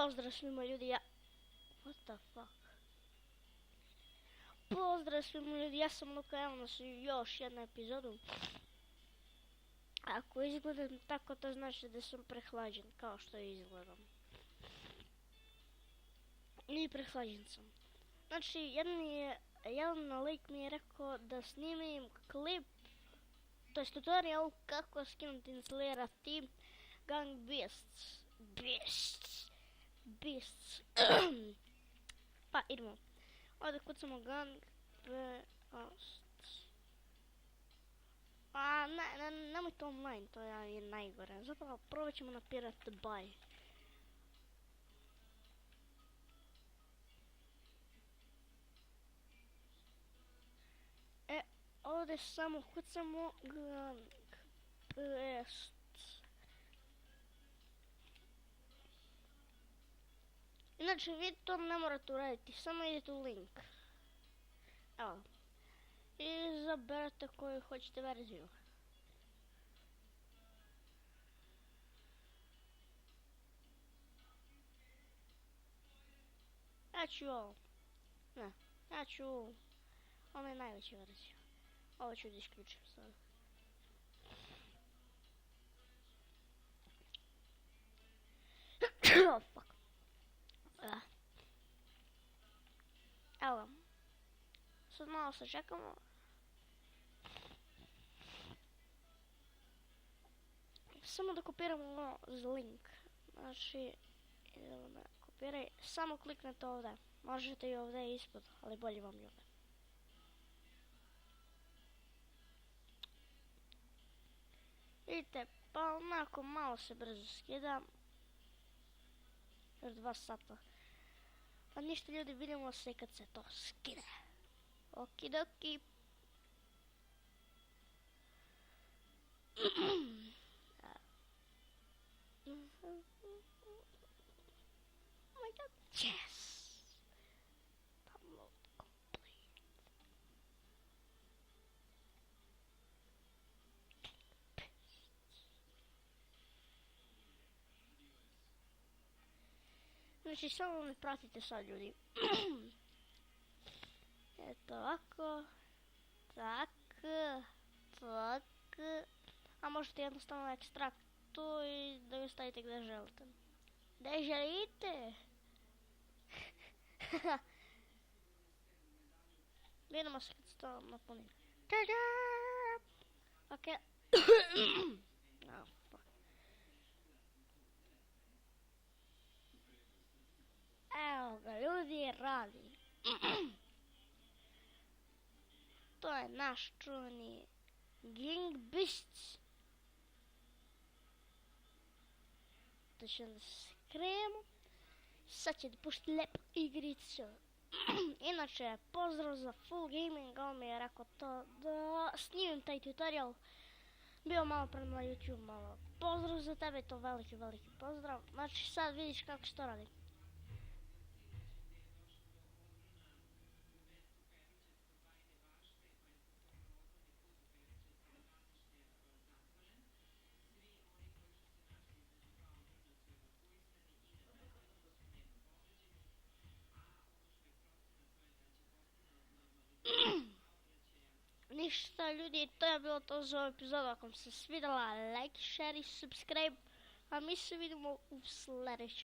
Pozdrav svima ljudi, What the fuck? Pozdrav svima ljudi, ja sam Luka, evo nas u još jednu epizodu. Ako izgledam tako, to znači da sam prehlađen, kao što izgledam. I prehlađen sam. Znači, jedan lik mi je rekao da snimim klip, to je tutorial kako skinuti instalirati Gang Beasts. Pa idemo. Ovdje kucamo Gang Beasts. A nemoj to online, to je najgore. Zapravo probat ćemo na Pirate Bay. Ovdje samo kucamo Gang Beasts. Inače, vi to ne morate uraditi, samo idete u link. Evo. I izaberete koju hoćete verziju. Ja ću ovo. Ne, ja ću ovo. Ovo je najveća verzija. Ovo ću da isključim sada. Oh, fuck. Evo. Sad malo se čekamo. Samo da kopiramo link. Znači, idemo da kopiraj. Samo kliknete ovdje. Možete i ovdje ispod, ali bolje vam je ovdje. Vidite, pa onako malo se brzo skida. Još 2 sata. Pa ništa ljudi, vidimo se kad se to skine. Okidoki. Oh my god, yes! Download complete. Znači, samo me pratite sad ljudi. Eto ovako. Tak. A možete jednostavno ekstrakt tu i da ga stavite gdje želite. Gdje želite? Vidimo se kad se to napuni. Tada! Ok. Oh, fuck. Evo ga ljudi, radi. To je naš čuveni Gang Beasts. To će da se kremo. Sad će da pušti lepu igricu. Inače, pozdrav za Full Gaming, on mi je rekao to da snimim taj tutorial. Bio malo prema na YouTube, malo. Pozdrav za tebe, to veliki pozdrav. Znači sad vidiš kako se to radi. Ništa ljudi, to je bilo to za ovu epizodu. Ako vam se svidjela, like, share i subscribe. A mi se vidimo u sljedećem.